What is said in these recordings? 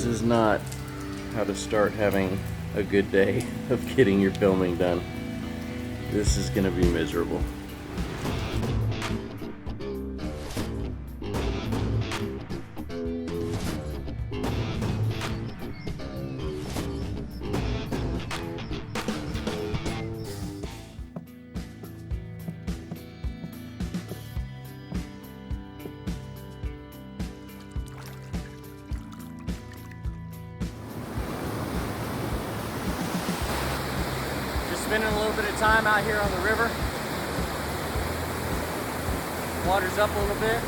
This is not how to start having a good day of getting your filming done. This is going to be miserable. Spending a little bit of time out here on the river. Water's up a little bit.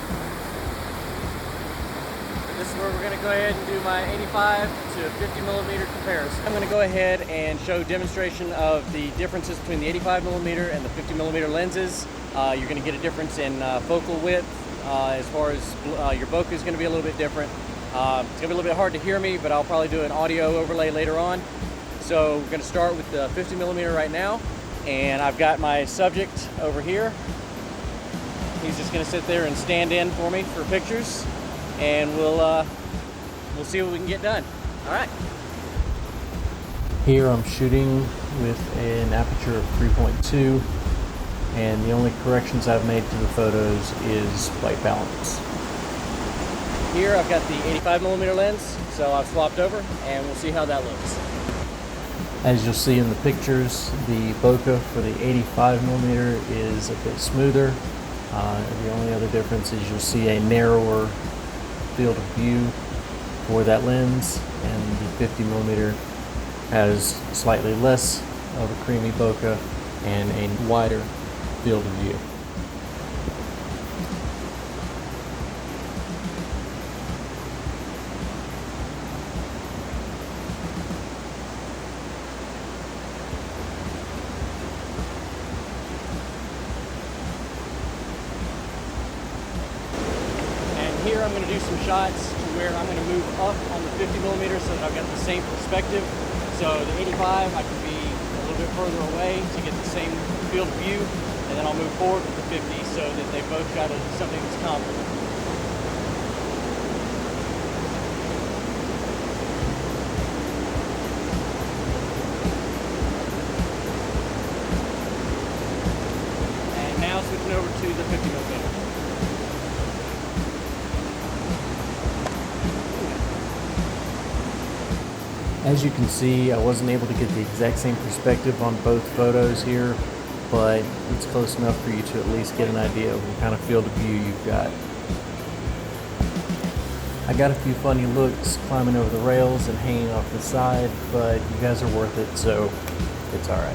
This is where we're going to go ahead and do my 85 to 50 millimeter comparison. I'm going to go ahead and show demonstration of the differences between the 85 millimeter and the 50 millimeter lenses. You're going to get a difference in focal width. As far as your bokeh is going to be a little bit different. It's going to be a little bit hard to hear me, but I'll probably do an audio overlay later on. So we're going to start with the 50 millimeter right now, and I've got my subject over here. He's just going to sit there and stand in for me for pictures, and we'll see what we can get done. All right. Here I'm shooting with an aperture of 3.2, and the only corrections I've made to the photos is white balance. Here I've got the 85 millimeter lens, so I've swapped over, and we'll see how that looks. As you'll see in the pictures, the bokeh for the 85 millimeter is a bit smoother. The only other difference is you'll see a narrower field of view for that lens, and the 50 millimeter has slightly less of a creamy bokeh and a wider field of view. Here I'm going to do some shots to where I'm going to move up on the 50 millimeter so that I've got the same perspective. So the 85 I can be a little bit further away to get the same field of view, and then I'll move forward with the 50 so that they both got something that's comparable. And now switching over to the 50 millimeter. As you can see, I wasn't able to get the exact same perspective on both photos here, but it's close enough for you to at least get an idea of what kind of field of view you've got. I got a few funny looks climbing over the rails and hanging off the side, but you guys are worth it, so it's alright.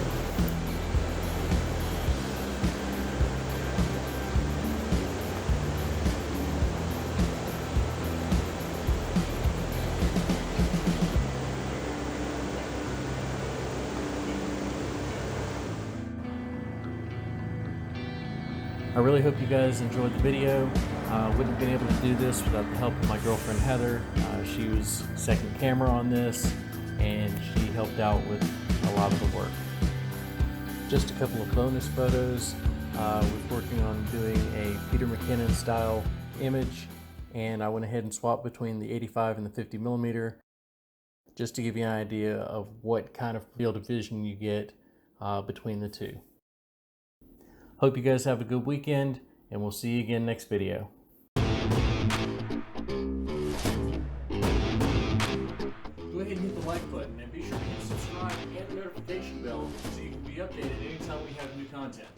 I really hope you guys enjoyed the video. I wouldn't have been able to do this without the help of my girlfriend Heather. She was second camera on this, and she helped out with a lot of the work. Just a couple of bonus photos. I was working on doing a Peter McKinnon style image, and I went ahead and swapped between the 85 and the 50 millimeter just to give you an idea of what kind of field of vision you get between the two. Hope you guys have a good weekend, and we'll see you again next video. Go ahead and hit the like button, and be sure to hit subscribe and the notification bell so you can be updated anytime we have new content.